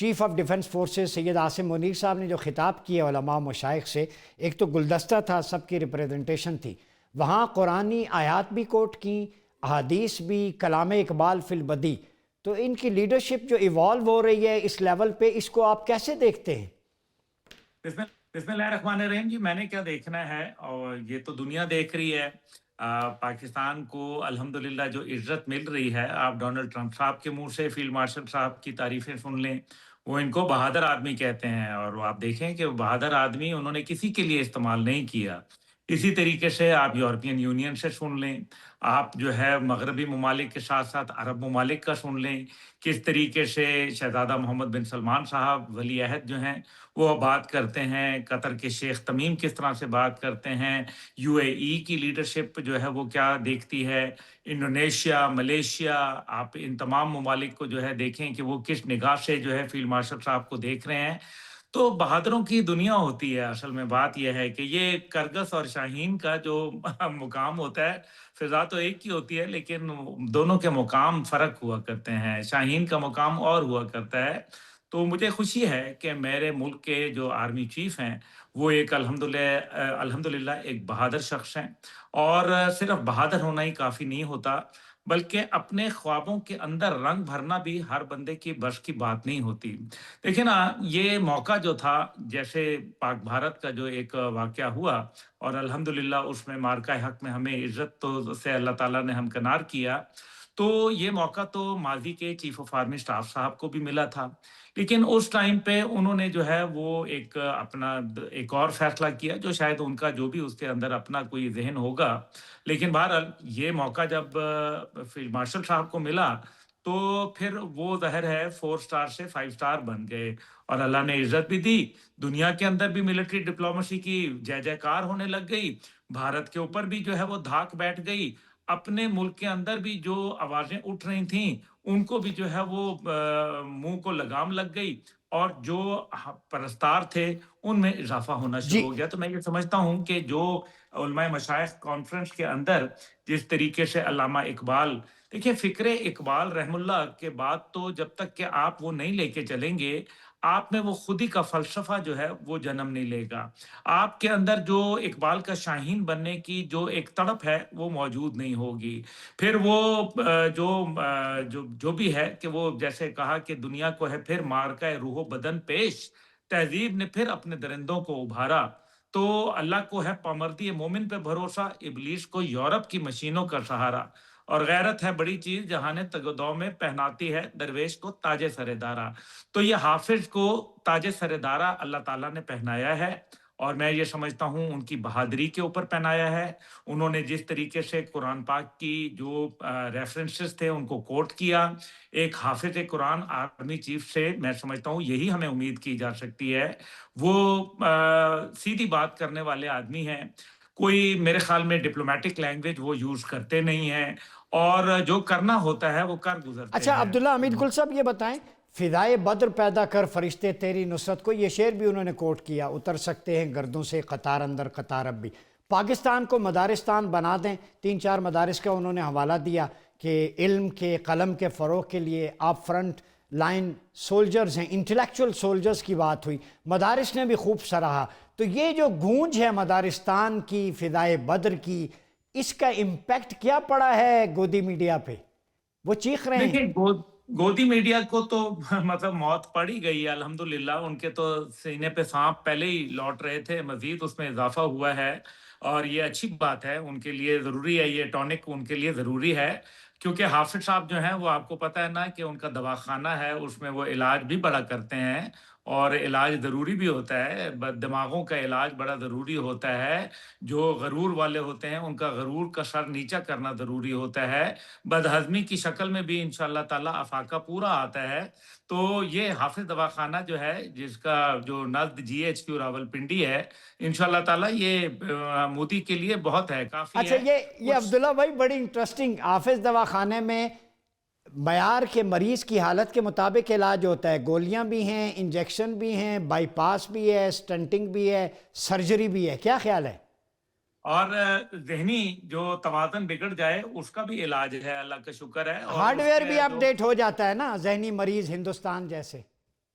Chief of defence forces Syed Asim Munir صاحب نے جو خطاب کیا علماء مشائخ سے، ایک تو گلدستہ تھا، سب کی ریپریزنٹیشن تھی، وہاں قرآنی آیات بھی کوٹ کی، احادیث بھی، کلام اقبال فی البدی. تو ان کی لیڈرشپ جو ایوالو ہو رہی ہے اس لیول پہ، اس کو آپ کیسے دیکھتے ہیں؟ بسم اللہ الرحمن الرحیم. جی میں نے کیا دیکھنا ہے، اور یہ تو دنیا دیکھ رہی ہے. پاکستان کو الحمدللہ جو عزت مل رہی ہے، آپ ڈونلڈ ٹرمپ صاحب کے منہ سے فیلڈ مارشل صاحب کی تعریفیں سن لیں. وہ ان کو بہادر آدمی کہتے ہیں، اور وہ آپ دیکھیں کہ بہادر آدمی انہوں نے کسی کے لیے استعمال نہیں کیا. اسی طریقے سے آپ یورپین یونین سے سن لیں، آپ جو ہے مغربی ممالک کے ساتھ ساتھ عرب ممالک کا سن لیں، کس طریقے سے شہزادہ محمد بن سلمان صاحب ولی عہد جو ہیں وہ بات کرتے ہیں، قطر کے شیخ تمیم کس طرح سے بات کرتے ہیں، یو اے ای کی لیڈرشپ جو ہے وہ کیا دیکھتی ہے، انڈونیشیا، ملیشیا، آپ ان تمام ممالک کو جو ہے دیکھیں کہ وہ کس نگاہ سے جو ہے فیلڈ مارشل صاحب کو دیکھ رہے ہیں. تو بہادروں کی دنیا ہوتی ہے. اصل میں بات یہ ہے کہ یہ کرگس اور شاہین کا جو مقام ہوتا ہے، فضا تو ایک ہی ہوتی ہے لیکن دونوں کے مقام فرق ہوا کرتے ہیں. شاہین کا مقام اور ہوا کرتا ہے. تو مجھے خوشی ہے کہ میرے ملک کے جو آرمی چیف ہیں وہ ایک الحمدللہ ایک بہادر شخص ہیں. اور صرف بہادر ہونا ہی کافی نہیں ہوتا، بلکہ اپنے خوابوں کے اندر رنگ بھرنا بھی ہر بندے کی بس کی بات نہیں ہوتی. دیکھیں نا، یہ موقع جو تھا، جیسے پاک بھارت کا جو ایک واقعہ ہوا، اور الحمدللہ اس میں مارکہ حق میں ہمیں عزت تو سے اللہ تعالیٰ نے ہمکنار کیا. تو یہ موقع تو ماضی کے چیف آف آرمی اسٹاف صاحب کو بھی ملا تھا، لیکن اس ٹائم پہ انہوں نے جو ہے وہ ایک اپنا ایک اور فیصلہ کیا، جو شاید ان کا جو بھی اس کے اندر اپنا کوئی ذہن ہوگا. لیکن بہرحال یہ موقع جب فیلڈ مارشل صاحب کو ملا تو پھر وہ ظاہر ہے 4 سٹار سے 5 سٹار بن گئے، اور اللہ نے عزت بھی دی. دنیا کے اندر بھی ملٹری ڈپلومیسی کی جے جے کار ہونے لگ گئی. بھارت کے اوپر بھی جو ہے وہ دھاک بیٹھ گئی. اپنے ملک کے اندر بھی جو آوازیں اٹھ رہی تھیں ان کو بھی جو ہے وہ منہ کو لگام لگ گئی، اور جو پرستار تھے ان میں اضافہ ہونا شروع جی ہو گیا. تو میں یہ سمجھتا ہوں کہ جو علماء مشائخ کانفرنس کے اندر جس طریقے سے علامہ اقبال، دیکھیں فکر اقبال رحم اللہ کے بعد تو جب تک کہ آپ وہ نہیں لے کے چلیں گے، آپ میں وہ خودی کا فلسفہ جو ہے وہ جنم نہیں لے گا. آپ کے اندر جو اقبال کا شاہین بننے کی جو ایک تڑپ ہے وہ موجود نہیں ہوگی. پھر وہ جو بھی ہے کہ وہ جیسے کہا کہ دنیا کو ہے پھر مارکہ روح و بدن پیش، تہذیب نے پھر اپنے درندوں کو ابھارا. تو اللہ کو ہے پامردی مومن پہ بھروسہ، ابلیس کو یورپ کی مشینوں کا سہارا. اور غیرت ہے بڑی چیز جہاں نے تگدو میں پہناتی ہے درویش کو تاج سر دارا. تو یہ حافظ کو تاج سر دارا اللہ تعالیٰ نے پہنایا ہے، اور میں یہ سمجھتا ہوں ان کی بہادری کے اوپر پہنایا ہے. انہوں نے جس طریقے سے قرآن پاک کی جو ریفرنسز تھے ان کو کوٹ کیا، ایک حافظ قرآن آرمی چیف سے میں سمجھتا ہوں یہی ہمیں امید کی جا سکتی ہے. وہ سیدھی بات کرنے والے آدمی ہیں، کوئی میرے خیال میں ڈپلومیٹک لینگویج وہ یوز کرتے نہیں ہیں، اور جو کرنا ہوتا ہے وہ کر گزرتے اچھا، ہیں. عبداللہ حمید گل صاحب یہ بتائیں، فدائے بدر پیدا کر فرشتے تیری نصرت کو، یہ شعر بھی انہوں نے کوٹ کیا، اتر سکتے ہیں گردوں سے قطار اندر قطار اب بھی. پاکستان کو مدارستان بنا دیں، 3 4 مدارس کا انہوں نے حوالہ دیا کہ علم کے، قلم کے فروغ کے لیے آپ فرنٹ لائن سولجرز ہیں، انٹلیکچول سولجرز کی بات ہوئی، مدارس نے بھی خوب سراہا. تو یہ جو گونج ہے مدارستان کی، فدائے بدر کی، اس کا امپیکٹ کیا پڑا ہے گودی میڈیا پہ؟ وہ چیخ رہے ہیں. دیکھیں گودی میڈیا کو تو مطلب موت پڑ ہی گئی ہے الحمدللہ. ان کے تو سینے پہ سانپ پہلے ہی لوٹ رہے تھے، مزید اس میں اضافہ ہوا ہے، اور یہ اچھی بات ہے، ان کے لیے ضروری ہے، یہ ٹونک ان کے لیے ضروری ہے. کیونکہ حافظ صاحب جو ہیں وہ آپ کو پتہ ہے نا کہ ان کا دواخانہ ہے، اس میں وہ علاج بھی بڑا کرتے ہیں، اور علاج ضروری بھی ہوتا ہے. دماغوں کا علاج بڑا ضروری ہوتا ہے. جو غرور والے ہوتے ہیں ان کا غرور کا سر نیچا کرنا ضروری ہوتا ہے. بدہضمی کی شکل میں بھی انشاءاللہ تعالیٰ افاقہ پورا آتا ہے. تو یہ حافظ دواخانہ جو ہے، جس کا جو نزد جی ایچ کیو راولپنڈی ہے، انشاءاللہ تعالیٰ یہ مودی کے لیے بہت ہے، کافی اچھا، ہے. یہ اس عبداللہ بھائی بڑی انٹرسٹنگ، حافظ دواخانے میں معیار کے مریض کی حالت کے مطابق علاج ہوتا ہے، گولیاں بھی ہیں، انجیکشن بھی ہیں، بائی پاس بھی ہے، سٹنٹنگ بھی ہے، سرجری بھی ہے. کیا خیال ہے؟ اور ذہنی جو توازن بگڑ جائے اس کا بھی علاج ہے، اللہ کا شکر ہے. اور ہارڈ اس ویئر کے بھی اپ جو ڈیٹ ہو جاتا ہے نا، ذہنی مریض ہندوستان جیسے.